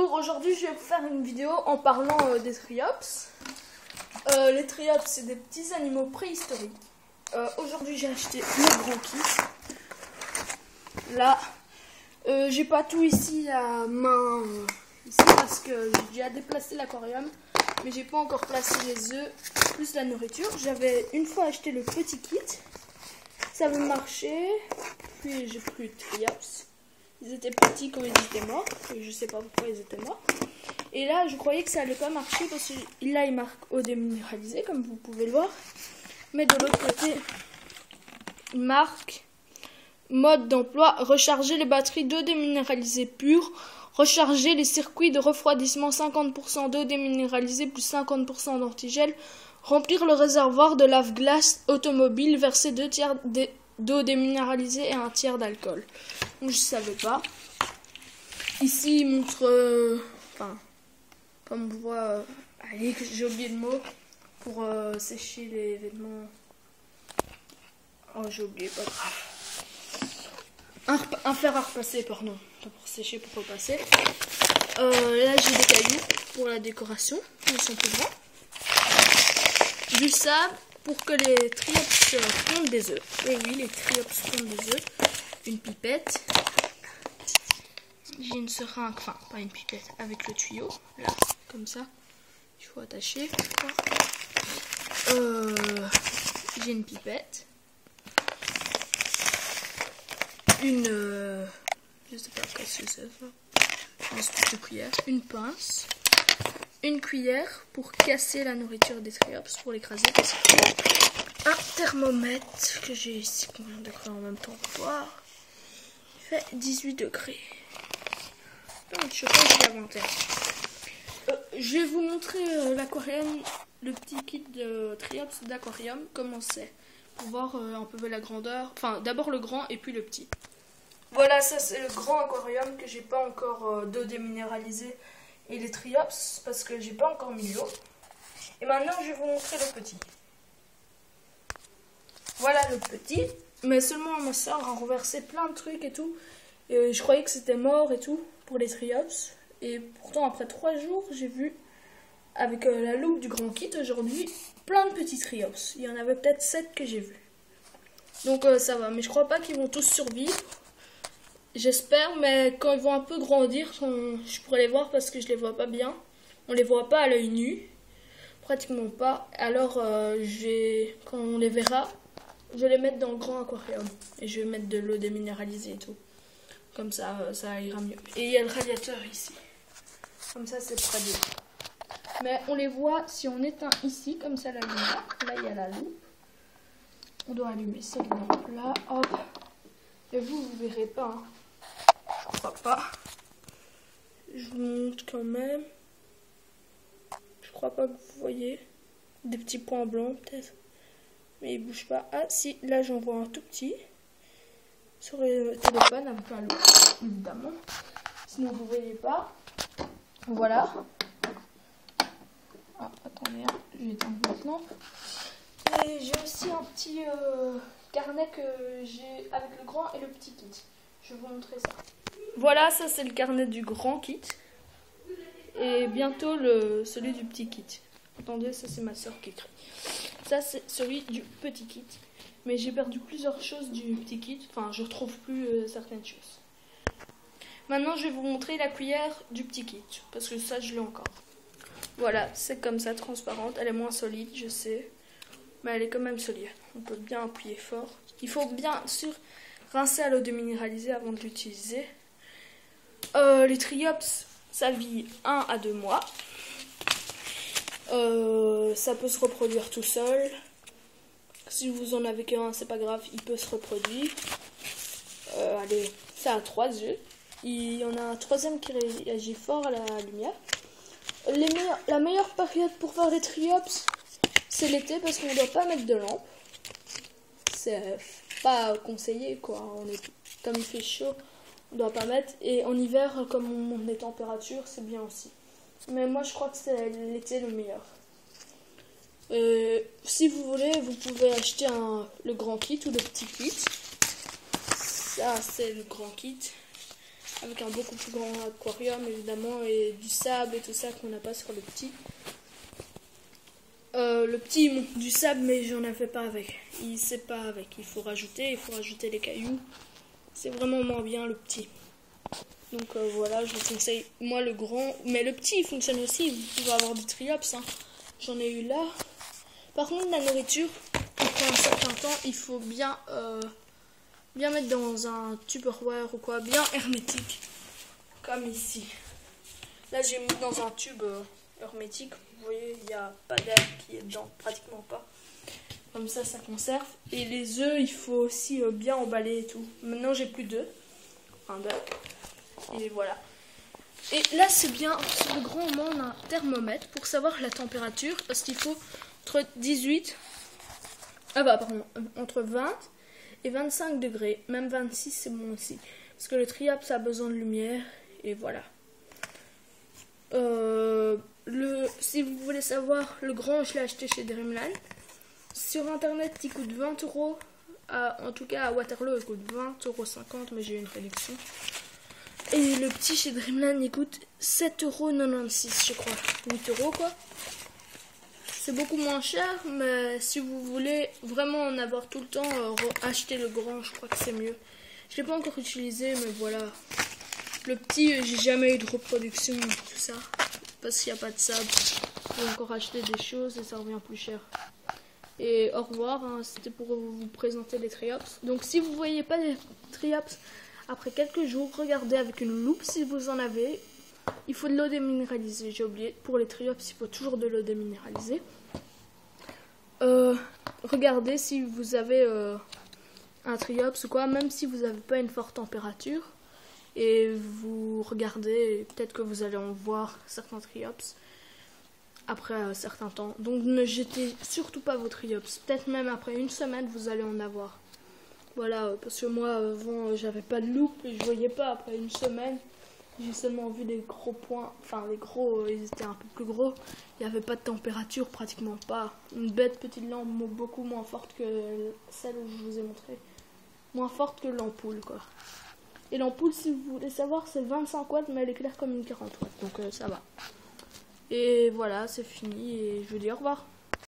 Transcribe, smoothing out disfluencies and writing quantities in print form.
Bonjour, aujourd'hui je vais vous faire une vidéo en parlant des triops. Les triops, c'est des petits animaux préhistoriques. Aujourd'hui j'ai acheté le grand kit. Là, j'ai pas tout ici à main ici parce que j'ai déjà déplacé l'aquarium, mais j'ai pas encore placé les œufs plus la nourriture. J'avais une fois acheté le petit kit, ça avait marché, puis j'ai pris le triops. Ils étaient petits quand ils étaient morts, et je sais pas pourquoi ils étaient morts. Et là, je croyais que ça allait pas marcher parce que là, il marque eau déminéralisée, comme vous pouvez le voir. Mais de l'autre côté, il marque mode d'emploi, recharger les batteries d'eau déminéralisée pure, recharger les circuits de refroidissement 50% d'eau déminéralisée plus 50% d'antigel, remplir le réservoir de lave-glace automobile, verser 2 tiers d'eau déminéralisée et 1 tiers d'alcool. Donc je savais pas. Ici il montre, comme on voit, allez, j'ai oublié le mot, pour sécher les vêtements. Oh, j'ai oublié, pas grave. Un fer à repasser, pardon, pas pour sécher, pour repasser. Là j'ai des cailloux pour la décoration, ils sont plus grands. Du sable pour que les triops pondent des œufs. Et oui, les triops pondent des œufs. Une pipette. J'ai une seringue, enfin pas une pipette, avec le tuyau, là, comme ça. Il faut attacher. J'ai une pipette. Je sais pas ce que c'est ça. Une cuillère. Une pince. Une cuillère pour casser la nourriture des triops, pour l'écraser. Un thermomètre que j'ai ici, qu'on vient de créer en même temps pour voir. Il fait 18 degrés. Je pense que l'inventaire. Je vais vous montrer l'aquarium, le petit kit de triops d'aquarium, comment c'est. Pour voir un peu la grandeur. Enfin, d'abord le grand et puis le petit. Voilà, ça c'est le grand aquarium que j'ai pas encore d'eau déminéralisée. Et les triops, parce que j'ai pas encore mis l'eau. Et maintenant, je vais vous montrer le petit. Voilà le petit. Mais seulement ma soeur a renversé plein de trucs et tout. Et je croyais que c'était mort et tout pour les triops. Et pourtant, après 3 jours, j'ai vu, avec la loupe du grand kit aujourd'hui, plein de petits triops. Il y en avait peut-être 7 que j'ai vus. Donc ça va. Mais je crois pas qu'ils vont tous survivre. J'espère, mais quand ils vont un peu grandir, je pourrai les voir parce que je les vois pas bien. On les voit pas à l'œil nu, pratiquement pas. Alors, quand on les verra, je vais les mettre dans le grand aquarium et je vais mettre de l'eau déminéralisée et tout. Comme ça, ça ira mieux. Et il y a le radiateur ici. Comme ça, c'est près de l'eau. Mais on les voit si on éteint ici, comme ça la lumière. Là, il y a la loupe. On doit allumer cette lampe-là. Hop. Et vous verrez pas. Hein. Je crois pas. Je vous montre quand même. Je crois pas que vous voyez. Des petits points blancs peut-être. Mais ils bougent pas. Ah si, là j'en vois un tout petit. Sur le téléphone avec un loup, évidemment. Sinon vous voyez pas. Voilà. Ah, attendez, je vais éteindre maintenant. Et j'ai aussi un petit carnet que j'ai avec le grand et le petit kit. Je vais vous montrer ça. Voilà, ça c'est le carnet du grand kit. Et bientôt celui du petit kit. Attendez, ça c'est ma soeur qui écrit. Ça c'est celui du petit kit. Mais j'ai perdu plusieurs choses du petit kit. Enfin, je retrouve plus certaines choses. Maintenant, je vais vous montrer la cuillère du petit kit. Parce que ça, je l'ai encore. Voilà, c'est comme ça, transparente. Elle est moins solide, je sais. Mais elle est quand même solide. On peut bien appuyer fort. Il faut bien sûr rincer à l'eau déminéralisée avant de l'utiliser. Les triops, ça vit 1 à 2 mois. Ça peut se reproduire tout seul. Si vous en avez qu'un, c'est pas grave, il peut se reproduire. Allez, ça a 3 yeux. Il y en a un troisième qui réagit fort à la lumière. La meilleure période pour faire les triops, c'est l'été parce qu'on ne doit pas mettre de lampe. C'est pas conseillé quoi. Comme il fait chaud, on ne doit pas mettre. Et en hiver, comme on monte les températures, c'est bien aussi. Mais moi je crois que c'est l'été le meilleur. Si vous voulez, vous pouvez acheter le grand kit ou le petit kit. Ça c'est le grand kit. avec un beaucoup plus grand aquarium évidemment, et du sable et tout ça qu'on n'a pas sur le petit. Le petit il monte du sable, mais j'en avais pas avec. Il sait pas avec. Il faut rajouter les cailloux. C'est vraiment moins bien le petit. Donc voilà, je vous conseille moi le grand, mais le petit il fonctionne aussi. Vous pouvez avoir des triops, hein. J'en ai eu là. Par contre la nourriture, après un certain temps, il faut bien mettre dans un Tupperware ou quoi, bien hermétique, comme ici. Là j'ai mis dans un tube hermétique. Vous voyez, il n'y a pas d'air qui est dedans, pratiquement pas. Comme ça conserve. Et les œufs, il faut aussi bien emballer et tout. Maintenant j'ai plus d'œufs. Un d'œuf. Et voilà. Et là c'est bien, sur le grand on a un thermomètre pour savoir la température. Parce qu'il faut entre entre 20 et 25 degrés. Même 26 c'est bon aussi. Parce que le triops a besoin de lumière. Et voilà. Si vous voulez savoir, le grand je l'ai acheté chez Dreamland. Sur internet il coûte 20 €. En tout cas à Waterloo il coûte 20,50 €, mais j'ai eu une réduction. Et le petit chez Dreamland il coûte 7,96 € je crois. 8 € quoi. C'est beaucoup moins cher, mais si vous voulez vraiment en avoir tout le temps, acheter le grand, je crois que c'est mieux. Je l'ai pas encore utilisé, mais voilà. Le petit, j'ai jamais eu de reproduction, tout ça, parce qu'il n'y a pas de sable. J'ai encore acheté des choses et ça revient plus cher. Et au revoir, hein, c'était pour vous présenter les triops. Donc si vous voyez pas les triops après quelques jours, regardez avec une loupe si vous en avez. Il faut de l'eau déminéralisée, j'ai oublié. Pour les triops, il faut toujours de l'eau déminéralisée. Regardez si vous avez un triops ou quoi, même si vous n'avez pas une forte température. Et vous regardez, peut-être que vous allez en voir certains triops après un certain temps. Donc ne jetez surtout pas vos triops. Peut-être même après une semaine, vous allez en avoir. Voilà, parce que moi, avant, j'avais pas de loupe et je voyais pas. Après une semaine, j'ai seulement vu des gros points. Enfin, les gros, ils étaient un peu plus gros. Il n'y avait pas de température, pratiquement pas. Une bête petite lampe beaucoup moins forte que celle où je vous ai montré. Moins forte que l'ampoule, quoi. Et l'ampoule, si vous voulez savoir, c'est 25 watts, mais elle éclaire comme une 40 watts. Donc ça va. Et voilà, c'est fini et je vous dis au revoir.